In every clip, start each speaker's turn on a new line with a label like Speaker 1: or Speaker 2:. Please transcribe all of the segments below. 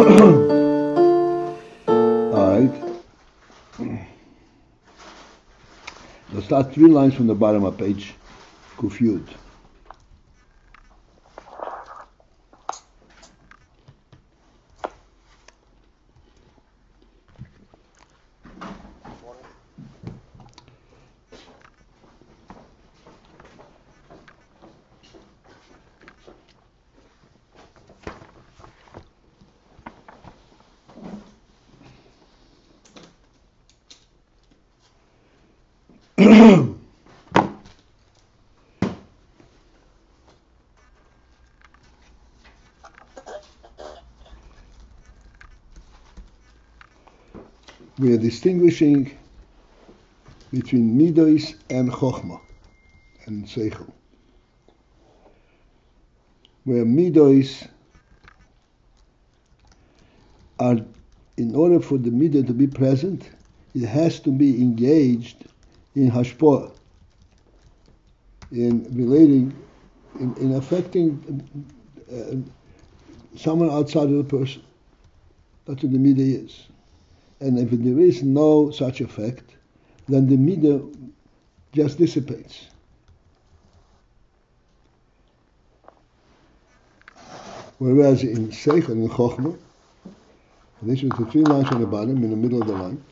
Speaker 1: Alright. Let's start 3 lines from the bottom of page Kufyud. We are distinguishing between midos and chochmah and seichel. Where midos are, in order for the midah to be present, it has to be engaged in hashpah, in relating, in affecting someone outside of the person. That's what the midah is. And if there is no such effect, then the midah just dissipates. Whereas in seichel, in chochmah, this is the 3 lines on the bottom, in the middle of the line,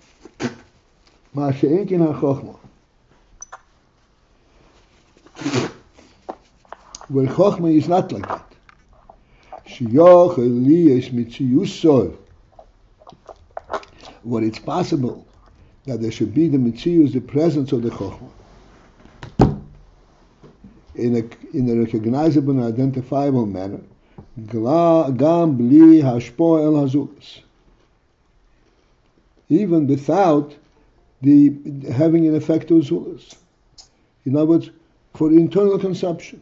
Speaker 1: ma she'en ken ha-chochmah. Where chochmah is not like that. She'yochel liyes mitziyusol. Where it's possible that there should be the mitziyus, the presence of the chochmah, in a recognizable and identifiable manner, gam bli hashpo el hazukas, even without the having an effect of zulas. In other words, for internal consumption.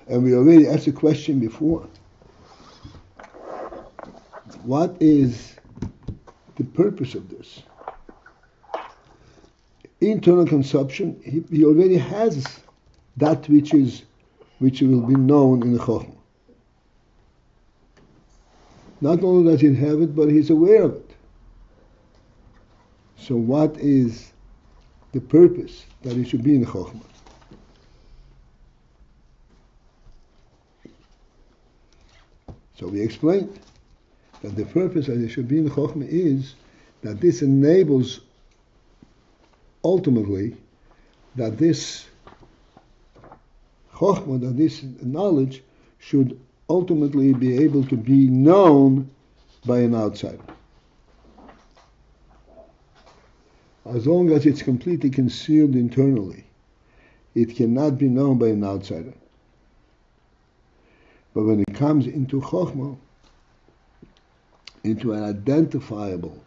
Speaker 1: And we already asked the question before. What is the purpose of this? Internal consumption, he already has that which will be known in the chochmah. Not only does he have it, but he's aware of it. So what is the purpose that it should be in the chochmah? So we explained that the purpose that it should be in the chochmah is that this enables ultimately that this chochmah, that this knowledge should ultimately be able to be known by an outsider. As long as it's completely concealed internally, it cannot be known by an outsider. But when it comes into chochmah, into an identifiable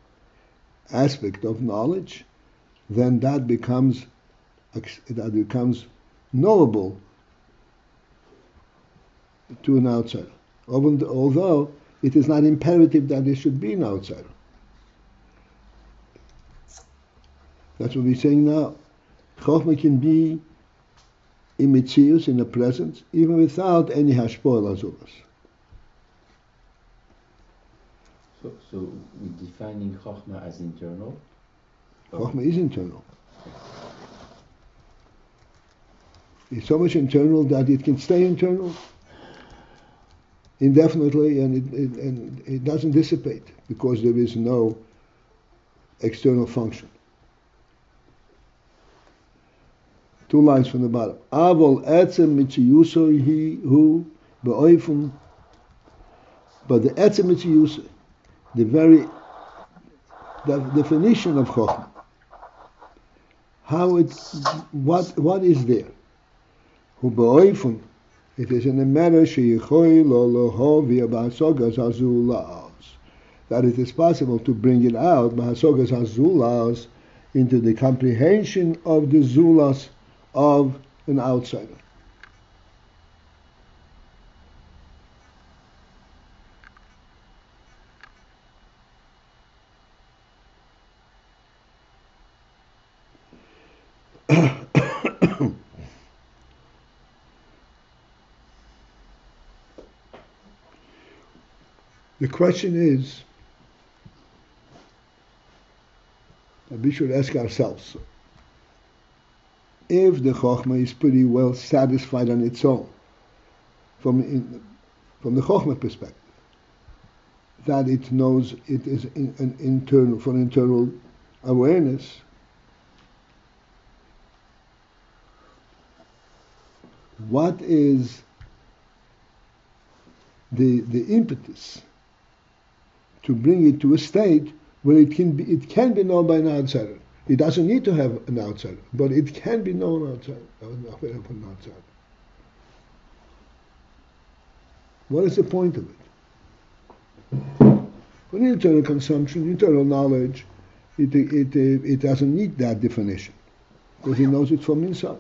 Speaker 1: aspect of knowledge, then that becomes knowable to an outsider. Although it is not imperative that it should be an outsider. That's what we're saying now. Chochmah can be in mitzius, in the presence, even without any hashpoel azulas.
Speaker 2: So we're defining chochmah as internal?
Speaker 1: Chochmah is internal. It's so much internal that it can stay internal indefinitely, and it doesn't dissipate because there is no external function. 2 lines from the bottom. Avol etzem mitziyuso hi hu beoifum. But the etzem mitziyuso, the definition of chochmah, what is there? Hu beoifum. It is in a manner sheyichoy lo loho via b'hasogas hazulaos, that it is possible to bring it out b'hasogas hazulaos into the comprehension of the zulas of an outsider. The question is, we should ask ourselves, if the chochmah is pretty well satisfied on its own, from the chochmah perspective, that it knows it is an internal awareness, what is the impetus to bring it to a state where it can be known by an outsider? It doesn't need to have an outsider, but it can be known outside. What is the point of it? For internal consumption, internal knowledge, it doesn't need that definition, because it knows it from inside.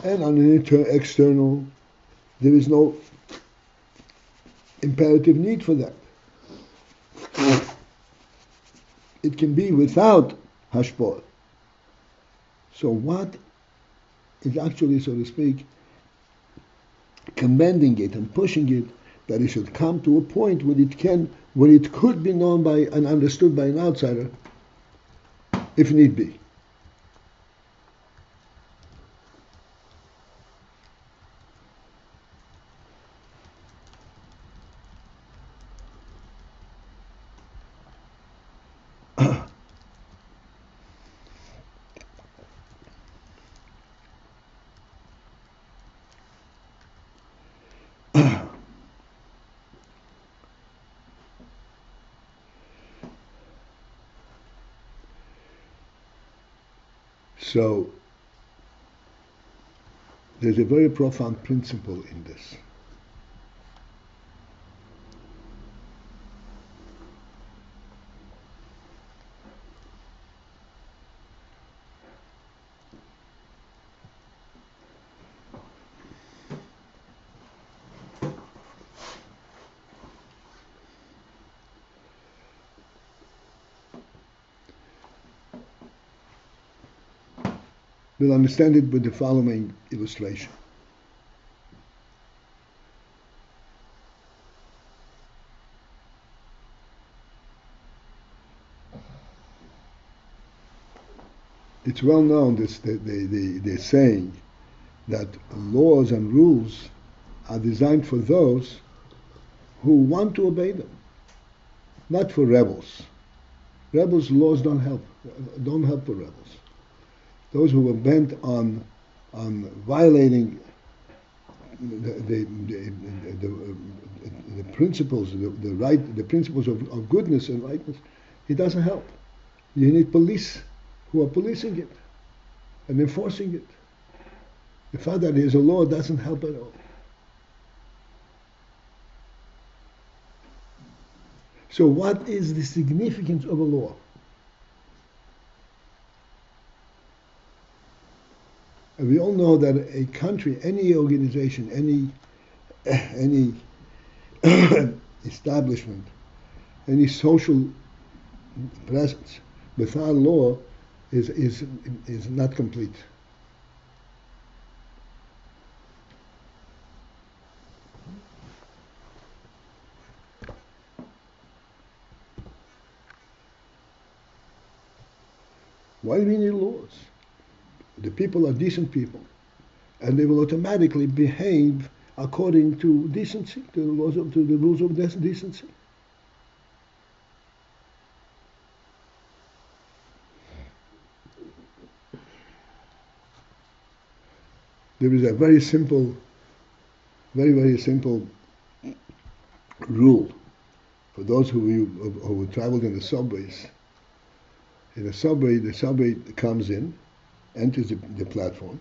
Speaker 1: And on an external, there is no imperative need for that. It can be without hashpah. So what is actually, so to speak, commending it and pushing it, that it should come to a point where it could be known by and understood by an outsider, if need be. So, there's a very profound principle in this. We'll understand it with the following illustration. It's well known, they're saying that laws and rules are designed for those who want to obey them, not for rebels. Rebels, laws don't help the rebels. Those who are bent on violating the principles, the principles of goodness and rightness, it doesn't help. You need police who are policing it and enforcing it. The fact that there's a law doesn't help at all. So what is the significance of a law? And we all know that a country, any organization, any establishment, any social presence without law is not complete. Why do we need laws? The people are decent people, and they will automatically behave according to decency, to the rules of decency. There is a very simple rule for those who traveled in the subways. In the subway comes in, enters the platform,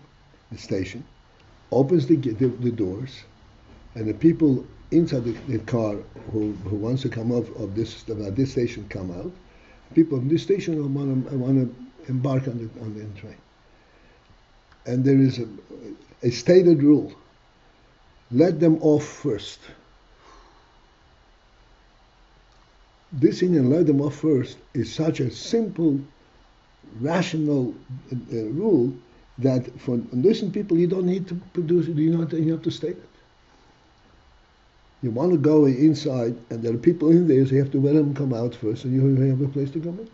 Speaker 1: the station, opens the doors, and the people inside the car who wants to come off of this station come out. People of this station want to embark on the train. And there is a stated rule: let them off first. This thing, and let them off first, is such a simple rational rule that for listen people you don't need to produce it, you have to state it. You want to go inside and there are people in there, so you have to let them come out first and you have a place to come in.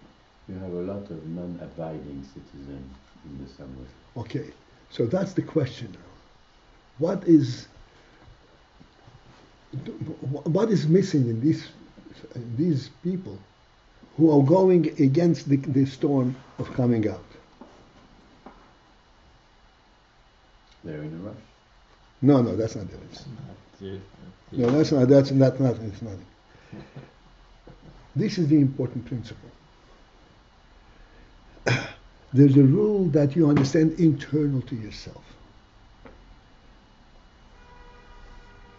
Speaker 2: You have a lot of non-abiding citizens in the summary.
Speaker 1: Okay, so that's the question now. What is missing in these people who are going against the storm of coming out?
Speaker 2: They're in a rush.
Speaker 1: No, that's not it. No, that's not. It's nothing. This is the important principle. There's a rule that you understand internal to yourself.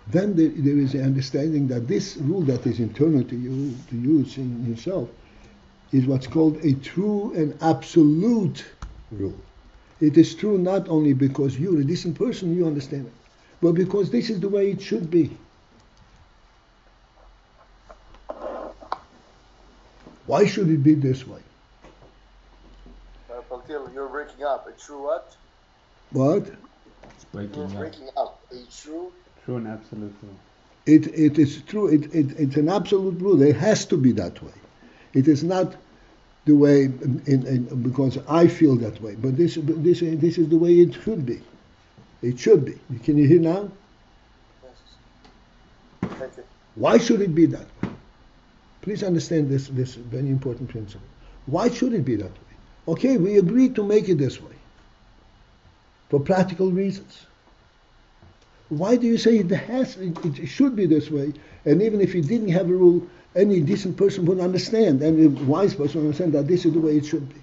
Speaker 1: Then there is an understanding that this rule that is internal to you in yourself, is what's called a true and absolute rule. It is true not only because you're a decent person, you understand it, but because this is the way it should be. Why should it be this way?
Speaker 3: Paltiel, you're breaking up. A true what?
Speaker 1: What?
Speaker 2: It's breaking
Speaker 3: You're
Speaker 2: up.
Speaker 3: breaking up. A true?
Speaker 4: True and absolute rule.
Speaker 1: It is true. It's an absolute rule. It has to be that way. It is not the way because I feel that way. But this is the way it should be. It should be. Can you hear now?
Speaker 3: Yes. Thank you.
Speaker 1: Why should it be that way? Please understand this very important principle. Why should it be that way? Okay, we agreed to make it this way for practical reasons. Why do you say it should be this way? And even if you didn't have a rule, any decent person would understand, and a wise person would understand that this is the way it should be.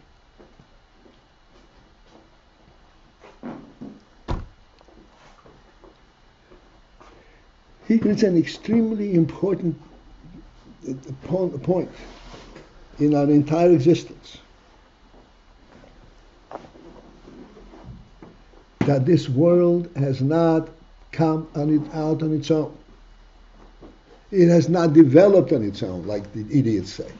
Speaker 1: Here is an extremely important point in our entire existence. That this world has not come out on its own. It has not developed on its own, like the idiots say.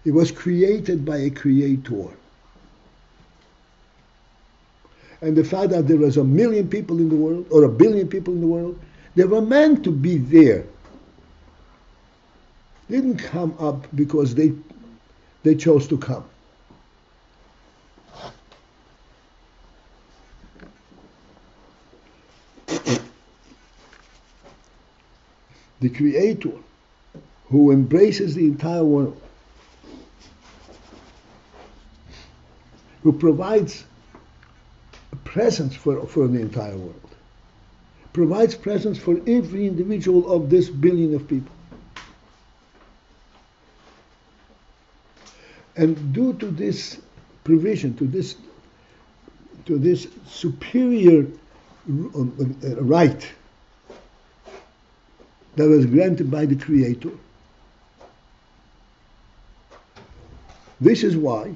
Speaker 1: It was created by a creator. And the fact that there was 1 million people in the world, or 1 billion people in the world, they were meant to be there. They didn't come up because they chose to come. The Creator, who embraces the entire world, who provides presence for the entire world, provides presence for every individual of this billion of people. And due to this provision, to this superior right that was granted by the Creator, this is why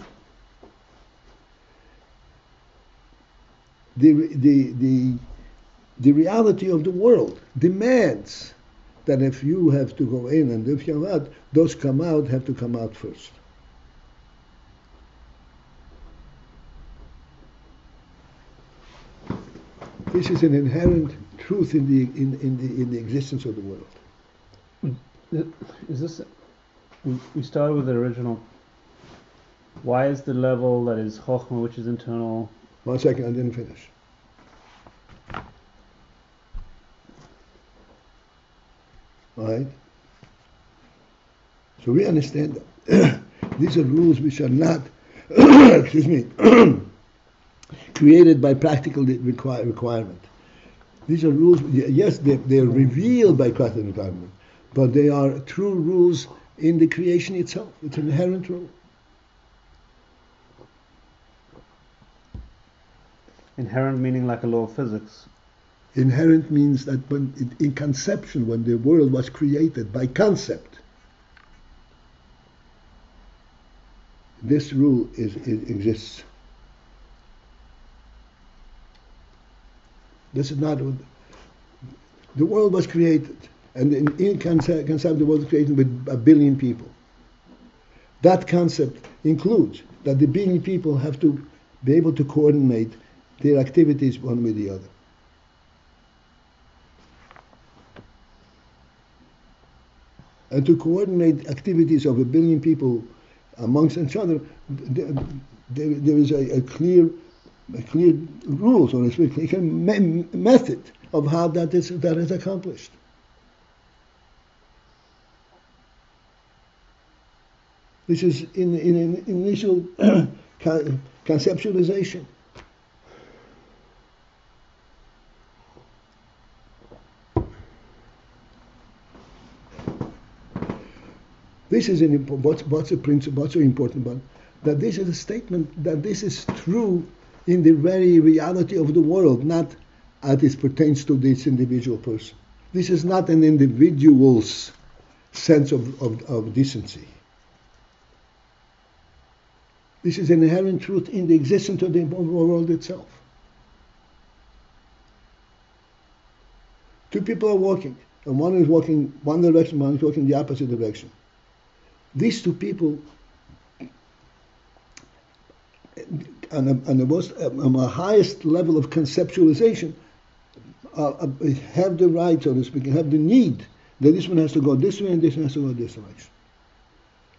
Speaker 1: the reality of the world demands that if you have to go in and if you're out, those come out have to come out first. This is an inherent truth in the existence of the world.
Speaker 4: Is this? We started with the original. Why is the level that is chochmah, which is internal?
Speaker 1: 1 second, I didn't finish. All right? So we understand that these are rules which are not, excuse me, created by practical requirement. These are rules, yes, they're revealed by practical requirement, but they are true rules in the creation itself. It's an inherent rule.
Speaker 4: Inherent meaning like a law of physics.
Speaker 1: Inherent means that in conception, when the world was created by concept, this rule exists. This is not the world was created, and in concept the world was created with 1 billion people. That concept includes that the being people have to be able to coordinate their activities one with the other. And to coordinate activities of a billion people amongst each other, there is a clear rule, so to speak, a method of how that is accomplished. This is in an initial conceptualization. This is what's a principle, what's so important about that this is a statement that this is true in the very reality of the world, not as it pertains to this individual person. This is not an individual's sense of decency. This is an inherent truth in the existence of the world itself. Two people are walking, and one is walking one direction, one is walking the opposite direction. These two people, on the highest level of conceptualization, have the right, so to speak, have the need that this one has to go this way and this one has to go this direction.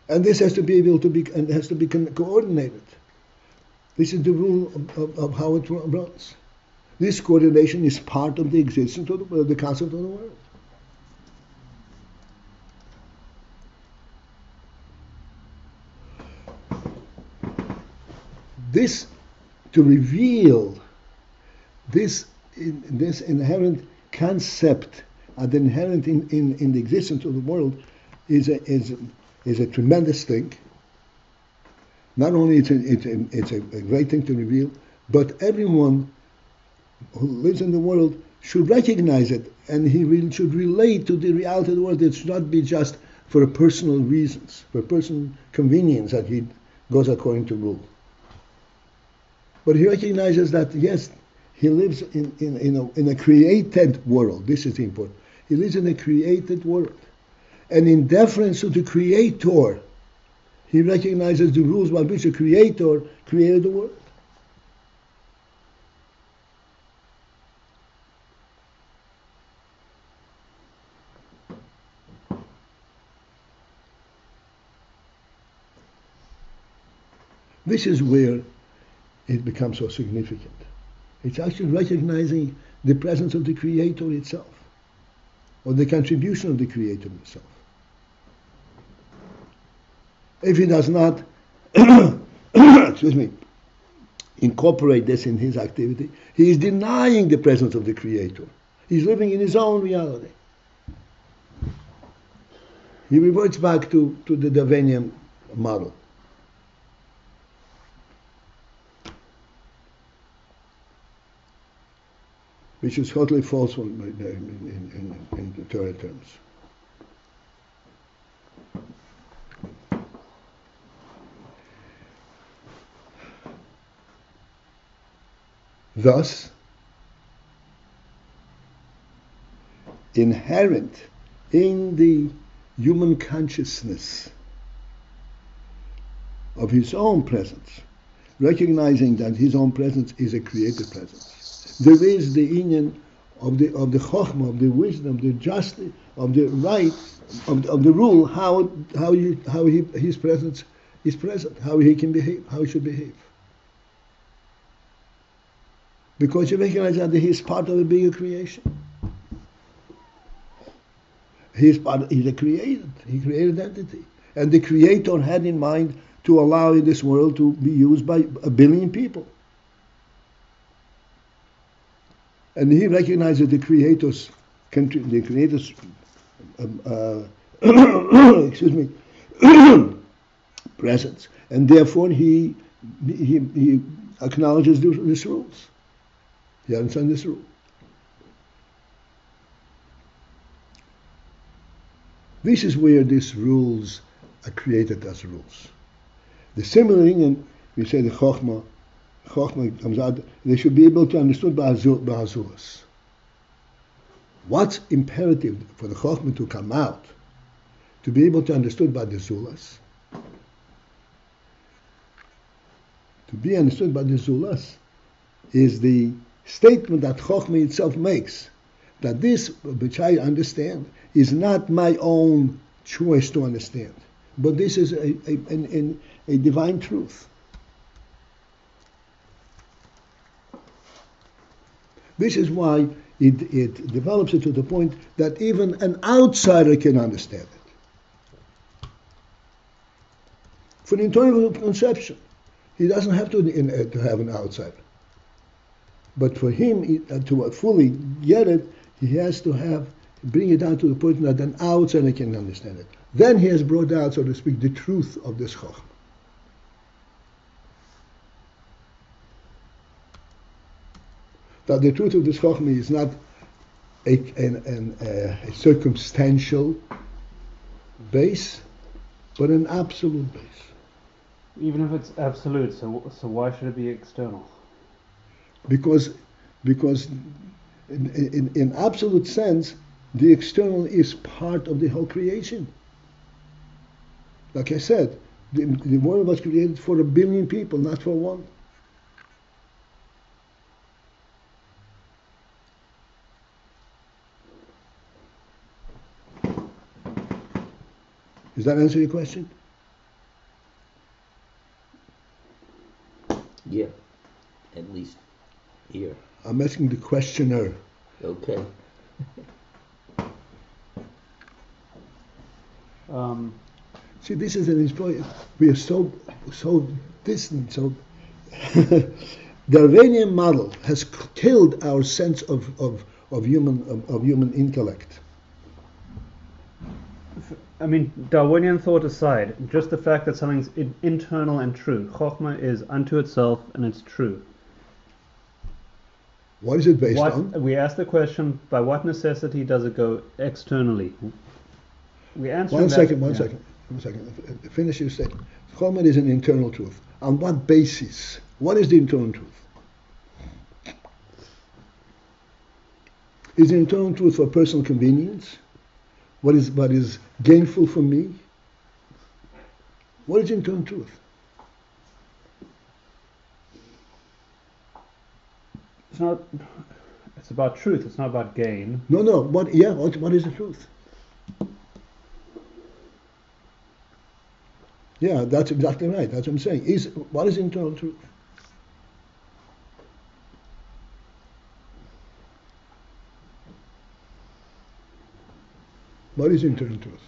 Speaker 1: And this has to be able to be, and has to be coordinated. This is the rule of how it runs. This coordination is part of the existence of the concept of the world. This, to reveal this inherent concept and inherent in the existence of the world is a tremendous thing. Not only it's a great thing to reveal, but everyone who lives in the world should recognize it, and he really should relate to the reality of the world. It should not be just for personal reasons, for personal convenience that he goes according to rule. But he recognizes that, yes, he lives in a created world. This is important. He lives in a created world. And in deference to the Creator, he recognizes the rules by which the Creator created the world. This is where it becomes so significant. It's actually recognizing the presence of the Creator itself, or the contribution of the Creator himself. If he does not incorporate this in his activity, he is denying the presence of the Creator. He's living in his own reality. He reverts back to the Darwinian model. Which is totally false in the Torah terms. Thus, inherent in the human consciousness of his own presence, recognizing that his own presence is a created presence, there is the union of the chochmah, of the wisdom, the justice, of the right, of the rule, his presence is present, how he can behave, how he should behave. Because you recognize that he is part of a bigger creation. He created entity. And the Creator had in mind to allow this world to be used by 1 billion people. And he recognizes the Creator's presence, and therefore he acknowledges these rules. He understands this rule. This is where these rules are created as rules. The similar thing, and we say the chochmah comes out, they should be able to understood by Azulas. What's imperative for the chochmah to come out, to be able to understood by the Zulas, to be understood by the Zulas is the statement that chochmah itself makes, that this, which I understand, is not my own choice to understand, but this is a divine truth. This is why it develops it to the point that even an outsider can understand it. For the internal conception, he doesn't have to have an outsider. But for him to fully get it, he has to bring it down to the point that an outsider can understand it. Then he has brought out, so to speak, the truth of this chochmah. That the truth of this chochmah is not a circumstantial base, but an absolute base.
Speaker 4: Even if it's absolute, so why should it be external?
Speaker 1: Because in absolute sense, the external is part of the whole creation. Like I said, the world was created for 1 billion people, not for one. Does that answer your question?
Speaker 2: Yeah, at least here.
Speaker 1: I'm asking the questioner.
Speaker 2: Okay.
Speaker 1: See, this is an inspiration. We are so distant. So the Darwinian model has killed our sense of human intellect.
Speaker 4: I mean, Darwinian thought aside, just the fact that something's internal and true. Chochmah is unto itself and it's true.
Speaker 1: What is it based on?
Speaker 4: We ask the question, by what necessity does it go externally? We answer
Speaker 1: One second. Finish your statement. Chochmah is an internal truth. On what basis? What is the internal truth? Is the internal truth for personal convenience? What is gainful for me? What is internal truth?
Speaker 4: It's about truth. It's not about gain.
Speaker 1: No. What is the truth? Yeah, that's exactly right. That's what I'm saying. What is internal truth? What is internal truth?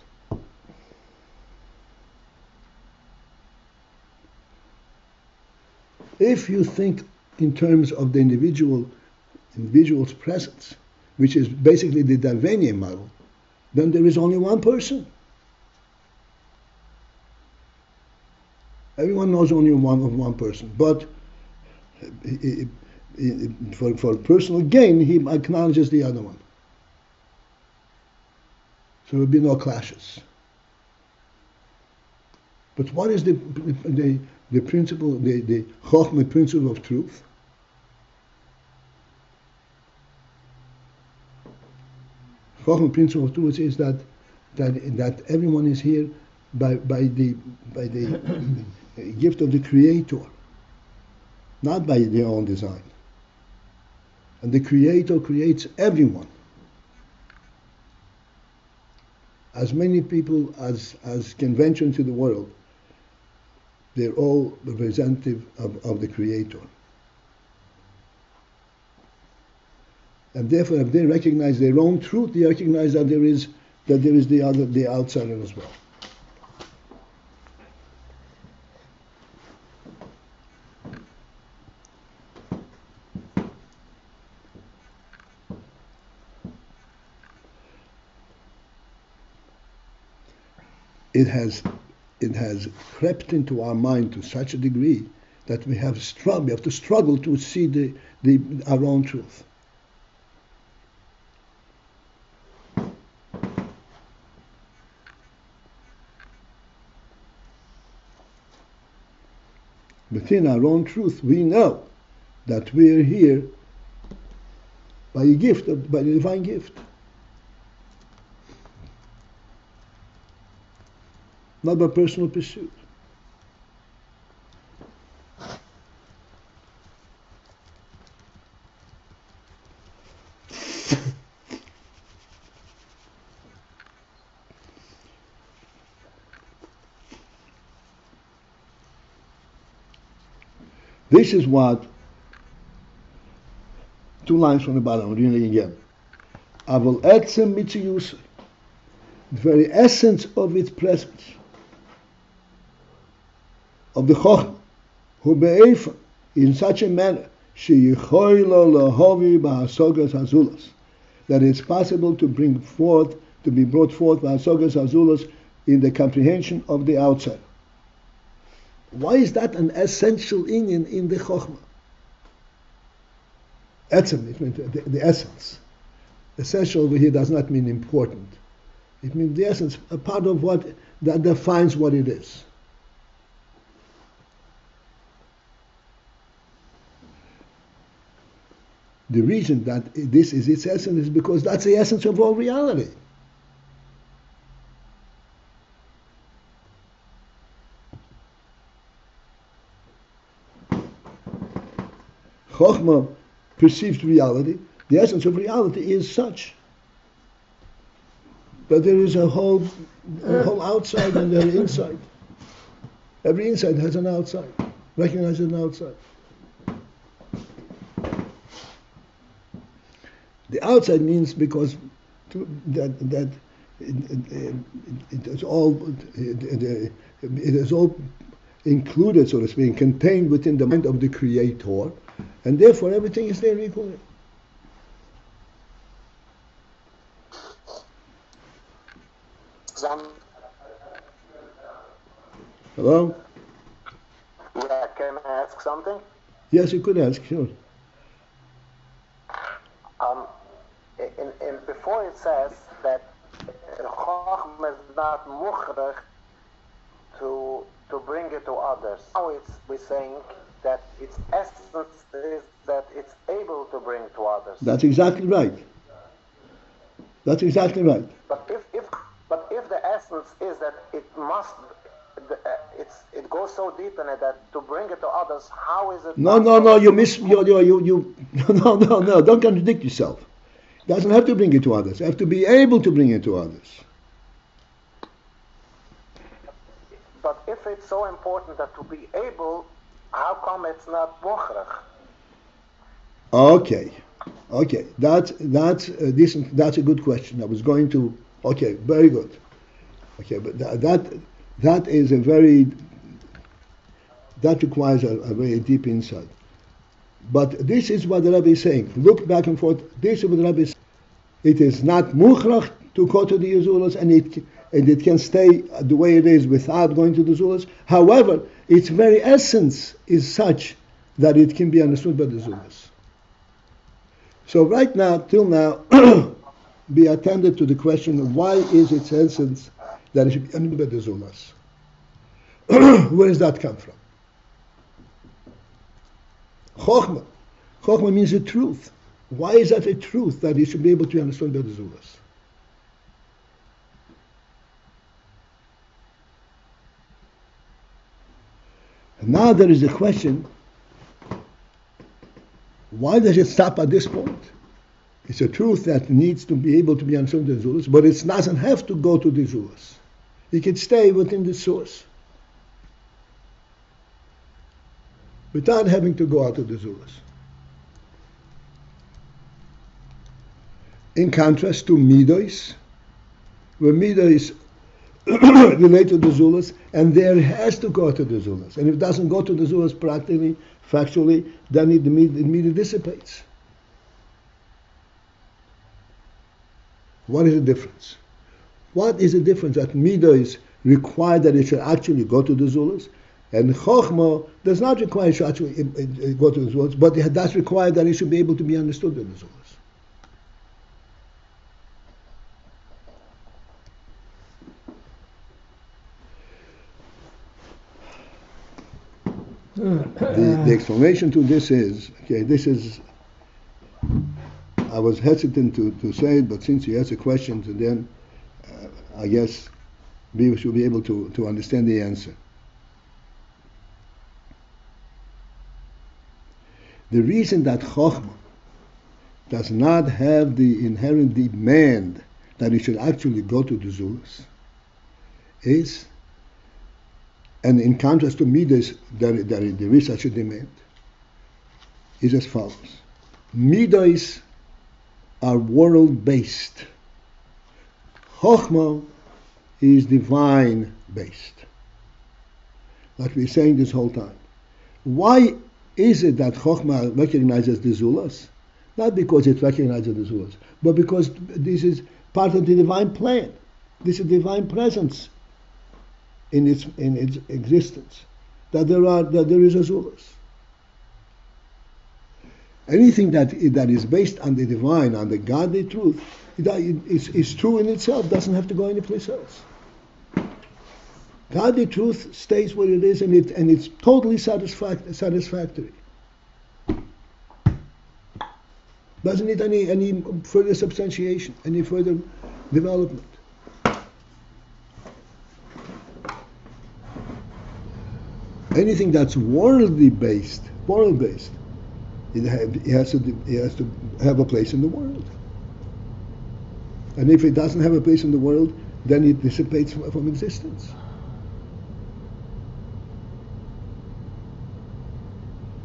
Speaker 1: If you think in terms of the individual's presence, which is basically the Darwinian model, then there is only one person. Everyone knows only one person, but for personal gain, he acknowledges the other one. So there will be no clashes. But what is the principle, the chochmah principle of truth? Chochmah principle of truth is that everyone is here by the gift of the Creator, not by their own design. And the Creator creates everyone. As many people as can venture into the world, they're all representative of the Creator. And therefore, if they recognize their own truth, they recognize that there is the outsider as well. It has crept into our mind to such a degree that we have to struggle to see our own truth. Within our own truth, we know that we are here by a gift, by the divine gift. Not by personal pursuit. This is what, 2 lines from the bottom, I'm reading again. Aval etzem mitziyus, the very essence of its presence, of the chochmah, hu be'efa, in such a manner, sheyichoylo lahovi ba'asogas hazulas, that it's possible to bring forth, to be brought forth ba'asogas hazulas in the comprehension of the outside. Why is that an essential in the chochmah? Etzem, it means the essence. Essential over here does not mean important. It means the essence, a part of what that defines what it is. The reason that this is its essence is because that's the essence of all reality. Chochmah perceived reality. The essence of reality is such that there is a whole outside and an inside. Every inside has an outside. Recognize an outside. The outside means because it is all included, so to speak, contained within the mind of the Creator, and therefore everything is there equally. Hello?
Speaker 3: Yeah, can I ask something?
Speaker 1: Yes, you could ask, sure.
Speaker 3: Before it says that chochmah is not mukhrach to bring it to others. Now we're saying that its essence is that it's able to bring to others.
Speaker 1: That's exactly right. That's exactly right.
Speaker 3: But if the essence is that it must, it goes so deep in it that to bring it to others, how is it?
Speaker 1: No, don't contradict yourself. It doesn't have to bring it to others. You have to be able to bring it to others.
Speaker 3: But if it's so important that to be able, how come it's not mukhrach?
Speaker 1: Okay, that's a good question. I was going to. Okay, very good. Okay, but that is a very, that requires a very deep insight. But this is what the Rebbe is saying. Look back and forth. This is what the Rebbe is saying. It is not mukhrach to go to the Yuzulas, and it can stay the way it is without going to the Zulas. However, its very essence is such that it can be understood by the Zulas. So right now, till now, be attended to the question of why is its essence that it should be understood by the Zulas. Where does that come from? Chochmah. Chochmah means the truth. Why is that a truth that it should be able to be understood by the Zulas? And now there is a question, why does it stop at this point? It's a truth that needs to be able to be understood by the Zulas, but it doesn't have to go to the Zulas. It can stay within the source without having to go out to the Zulas. In contrast to Midos, where Midos related to the Zulas, and there has to go to the Zulas. And if it doesn't go to the Zulas practically, factually, then it immediately dissipates. What is the difference? What is the difference that Midos require that it should actually go to the Zulas, and chochmah does not require it should actually go to the Zulas, but it does require that it should be able to be understood by the Zulas. The explanation to this is, I was hesitant to say it, but since you asked the question, then I guess we should be able to understand the answer. The reason that chochmah does not have the inherent demand that it should actually go to the Zulas is, and in contrast to Midas, there is such a demand, is as follows. Midos are world-based. Chochmah is divine-based. Like we're saying this whole time. Why is it that chochmah recognizes the zulas? Not because it recognizes the zulas, but because this is part of the divine plan. This is divine presence in its existence. That there is a zulas. Anything that is based on the divine, on the godly truth, is true in itself. Doesn't have to go anyplace else. Godly truth stays where it is, and it's totally satisfactory. Doesn't need any further substantiation, any further development. Anything that's worldly based, moral based, it has to have a place in the world. And if it doesn't have a place in the world, then it dissipates from existence.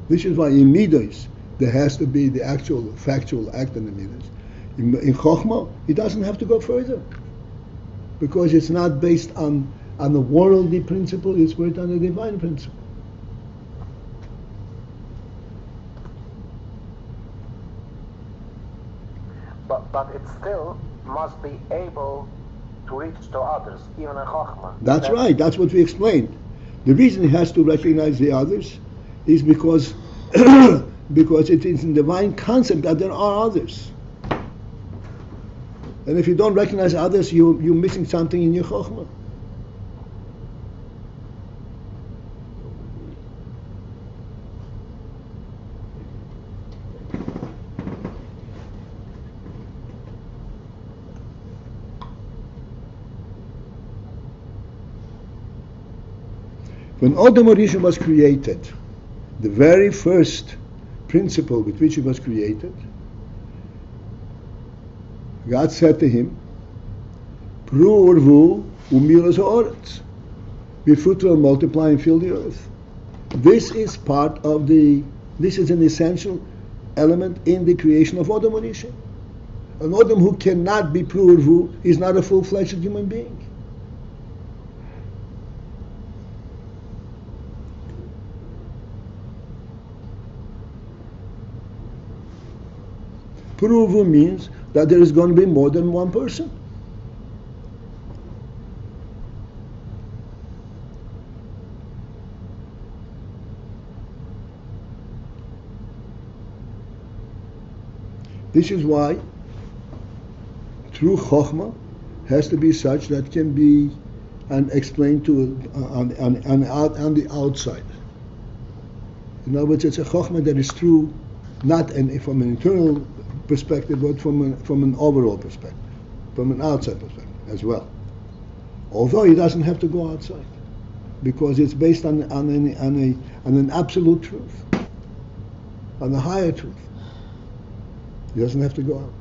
Speaker 1: This is why in midos there has to be the actual factual act in the midos. In chochmah, it doesn't have to go further, because it's not based on the worldly principle; it's based on the divine principle.
Speaker 3: But it still must be able to reach to others, even in chochmah.
Speaker 1: That's right. That's what we explained. The reason it has to recognize the others is because because it is in divine concept that there are others. And if you don't recognize others, you're missing something in your chochmah. When Adam Rishon was created, the very first principle with which he was created, God said to him, Pru urvu umilas ha'oretz. Be fruitful and multiply and fill the earth. This is an essential element in the creation of Adam Rishon. An Adam who cannot be Pru urvu is not a full-fledged human being. Pru means that there is going to be more than one person. This is why true chochmah has to be such that can be explained to on the outside. In other words, it's a chochmah that is true not from an internal perspective, but from an overall perspective, from an outside perspective as well. Although he doesn't have to go outside, because it's based on an absolute truth, on a higher truth. He doesn't have to go out.